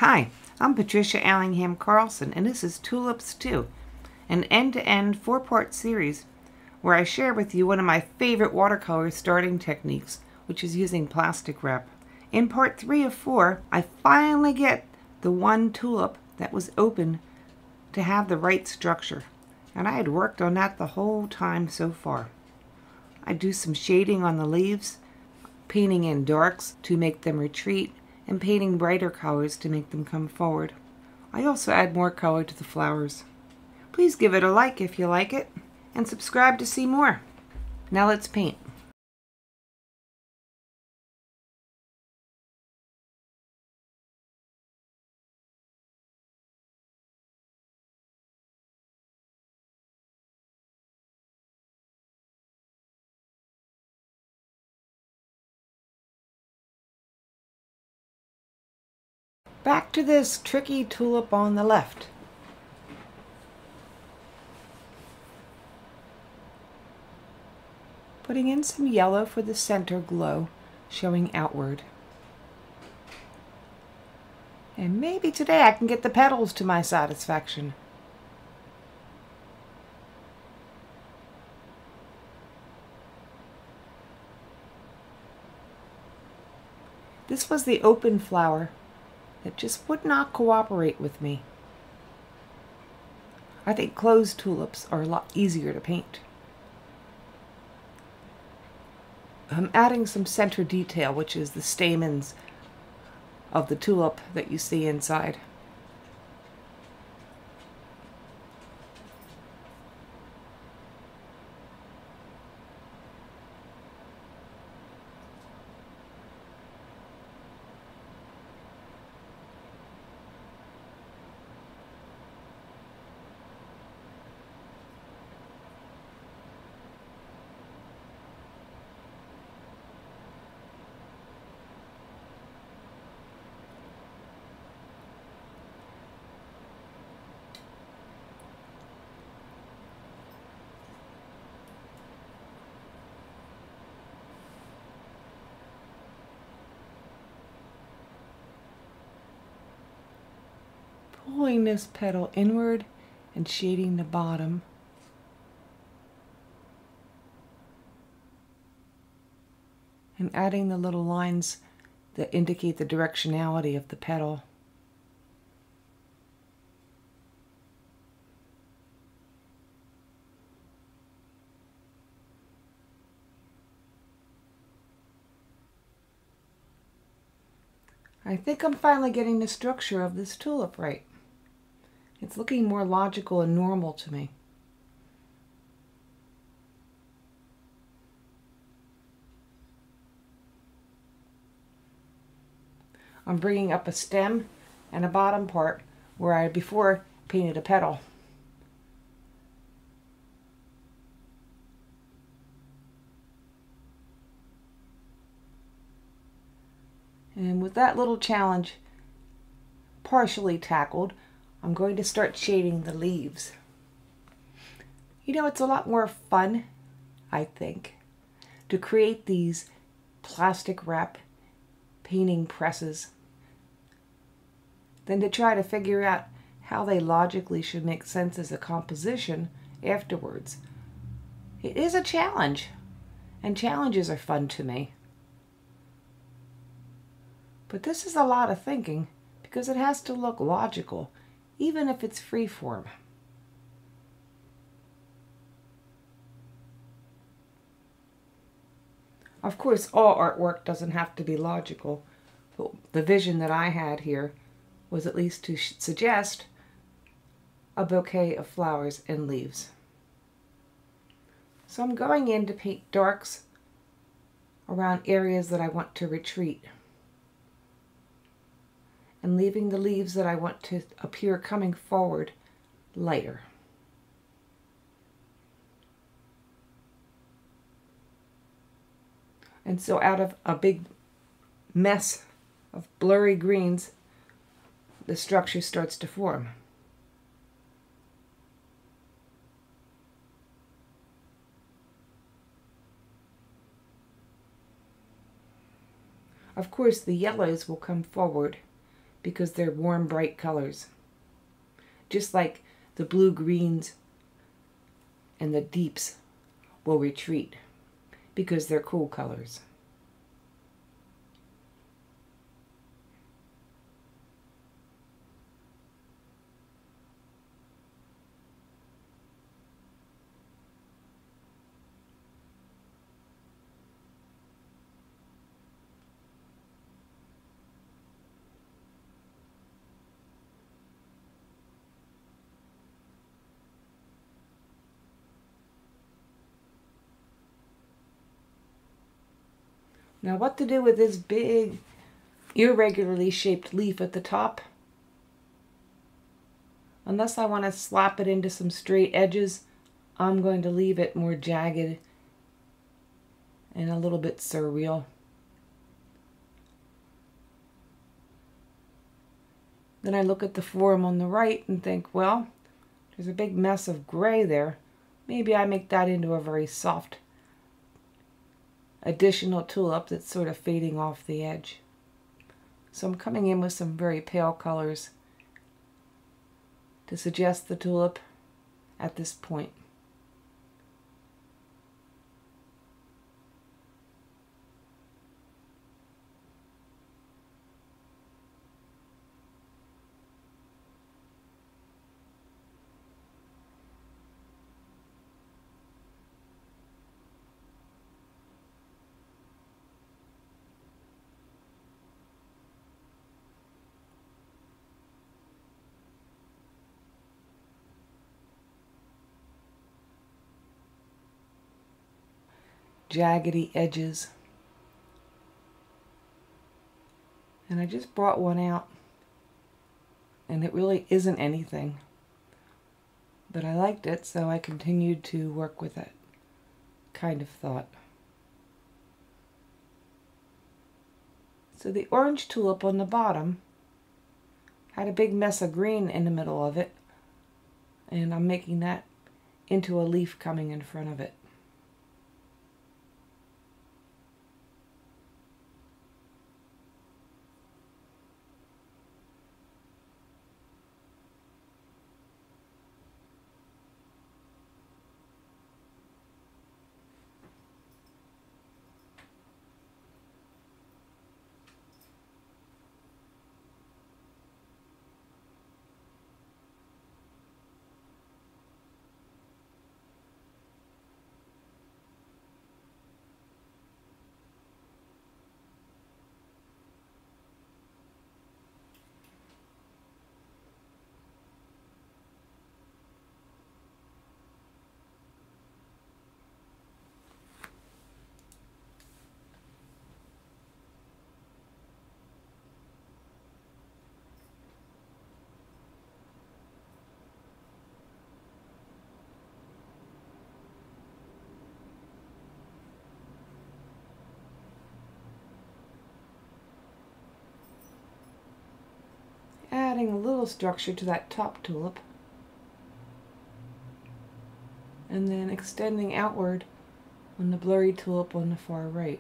Hi, I'm Patricia Allingham Carlson, and this is Tulips 2, an end-to-end four-part series where I share with you one of my favorite watercolor starting techniques, which is using plastic wrap. In part 3 of 4, I finally get the one tulip that was open to have the right structure, and I had worked on that the whole time so far. I do some shading on the leaves, painting in darks to make them retreat, and painting brighter colors to make them come forward. I also add more color to the flowers. Please give it a like if you like it, and subscribe to see more. Now let's paint. Back to this tricky tulip on the left. Putting in some yellow for the center glow, showing outward. And maybe today I can get the petals to my satisfaction. This was the open flower that just would not cooperate with me. I think closed tulips are a lot easier to paint. I'm adding some center detail, which is the stamens of the tulip that you see inside. Pulling this petal inward and shading the bottom. And adding the little lines that indicate the directionality of the petal. I think I'm finally getting the structure of this tulip right. It's looking more logical and normal to me. I'm bringing up a stem and a bottom part where I before painted a petal. And with that little challenge partially tackled, I'm going to start shading the leaves. You know, it's a lot more fun, I think, to create these plastic wrap painting presses than to try to figure out how they logically should make sense as a composition afterwards. It is a challenge, and challenges are fun to me. But this is a lot of thinking because it has to look logical, even if it's free form. Of course, all artwork doesn't have to be logical, but the vision that I had here was at least to suggest a bouquet of flowers and leaves. So I'm going in to paint darks around areas that I want to retreat, and leaving the leaves that I want to appear coming forward lighter. And so out of a big mess of blurry greens, the structure starts to form. Of course, the yellows will come forward because they're warm, bright colors. Just like the blue-greens and the deeps will retreat because they're cool colors. Now what to do with this big, irregularly shaped leaf at the top? Unless I want to slap it into some straight edges, I'm going to leave it more jagged and a little bit surreal. Then I look at the form on the right and think, well, there's a big mess of gray there. Maybe I make that into a very soft additional tulip that's sort of fading off the edge. So I'm coming in with some very pale colors to suggest the tulip at this point. Jaggedy edges. And I just brought one out, and it really isn't anything, but I liked it, so I continued to work with it, kind of thought. So the orange tulip on the bottom had a big mess of green in the middle of it, and I'm making that into a leaf coming in front of it. Adding a little structure to that top tulip, and then extending outward on the blurry tulip on the far right.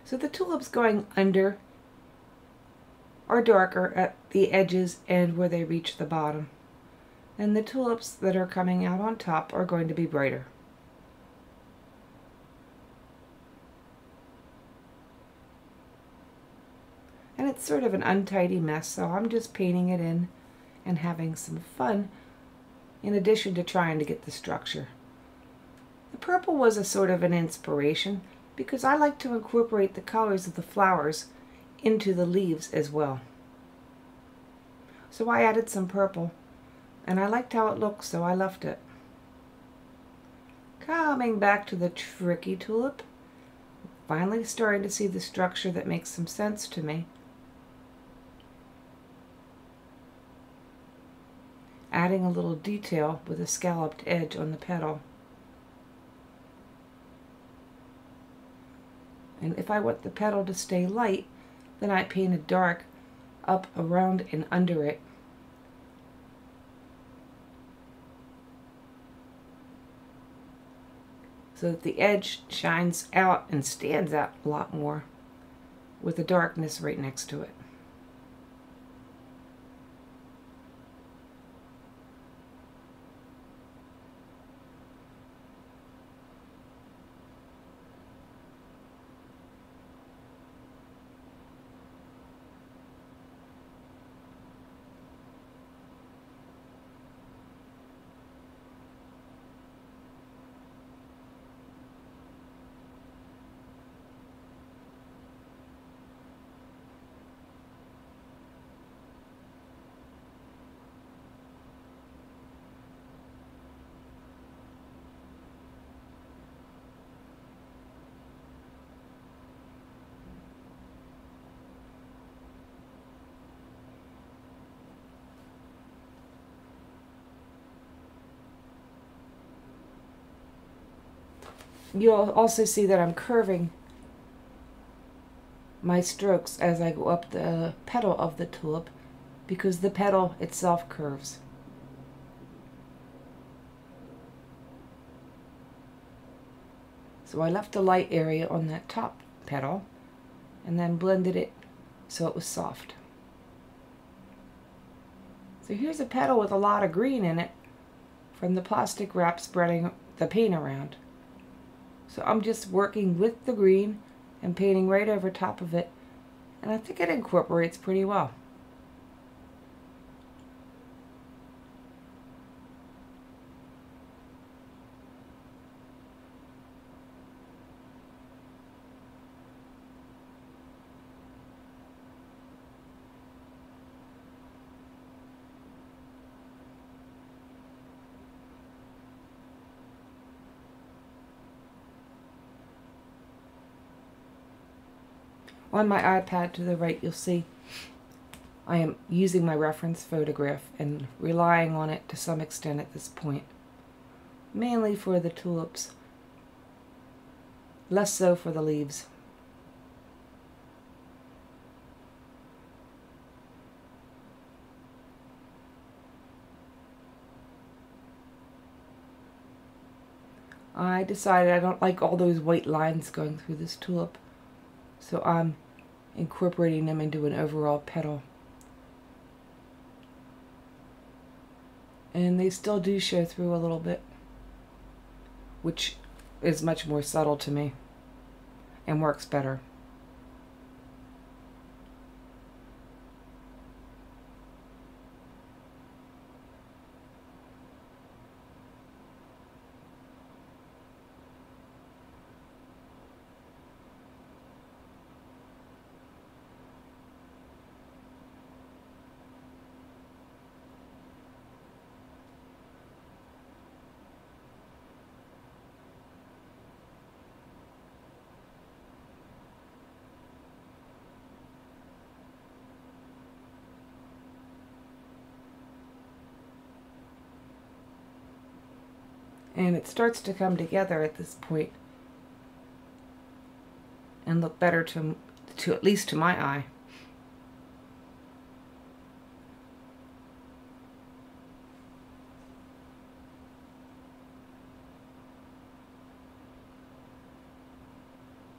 So the tulips going under are darker at the edges and where they reach the bottom. And the tulips that are coming out on top are going to be brighter. And it's sort of an untidy mess, so I'm just painting it in and having some fun in addition to trying to get the structure. The purple was a sort of an inspiration because I like to incorporate the colors of the flowers into the leaves as well. So I added some purple, and I liked how it looked, so I left it. Coming back to the tricky tulip, finally starting to see the structure that makes some sense to me. Adding a little detail with a scalloped edge on the petal. And if I want the petal to stay light, then I painted dark up, around, and under it. So that the edge shines out and stands out a lot more with the darkness right next to it. You'll also see that I'm curving my strokes as I go up the petal of the tulip because the petal itself curves. So I left the light area on that top petal and then blended it so it was soft. So here's a petal with a lot of green in it from the plastic wrap spreading the paint around. So I'm just working with the green and painting right over top of it, and I think it incorporates pretty well. On my iPad to the right, you'll see I am using my reference photograph and relying on it to some extent at this point, mainly for the tulips, less so for the leaves. I decided I don't like all those white lines going through this tulip, so I'm incorporating them into an overall petal. And they still do show through a little bit, which is much more subtle to me and works better. And it starts to come together at this point and look better to at least to my eye.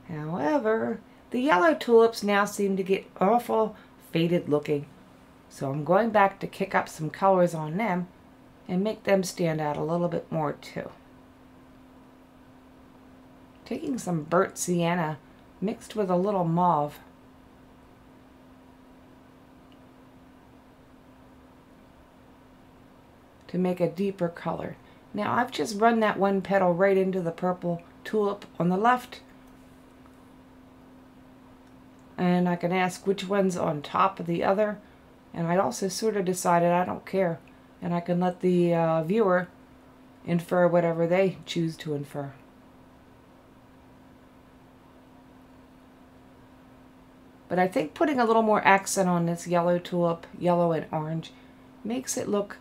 However, the yellow tulips now seem to get awful faded looking, so I'm going back to kick up some colors on them and make them stand out a little bit more too. Taking some burnt sienna mixed with a little mauve. To make a deeper color. Now I've just run that one petal right into the purple tulip on the left. And I can ask which one's on top of the other. And I also sort of decided I don't care. And I can let the viewer infer whatever they choose to infer. But I think putting a little more accent on this yellow tulip, yellow and orange, makes it look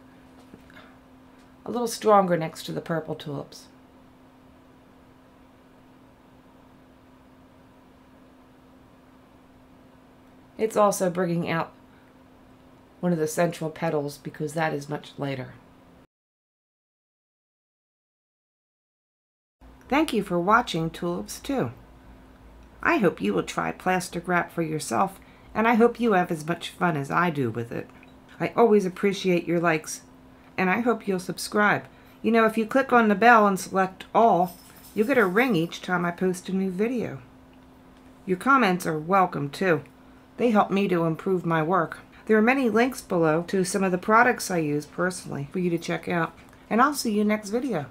a little stronger next to the purple tulips. It's also bringing out one of the central petals because that is much lighter. Thank you for watching Tulips 2. I hope you will try plastic wrap for yourself, and I hope you have as much fun as I do with it. I always appreciate your likes, and I hope you'll subscribe. You know, if you click on the bell and select all, you'll get a ring each time I post a new video. Your comments are welcome too. They help me to improve my work. There are many links below to some of the products I use personally for you to check out. And I'll see you next video.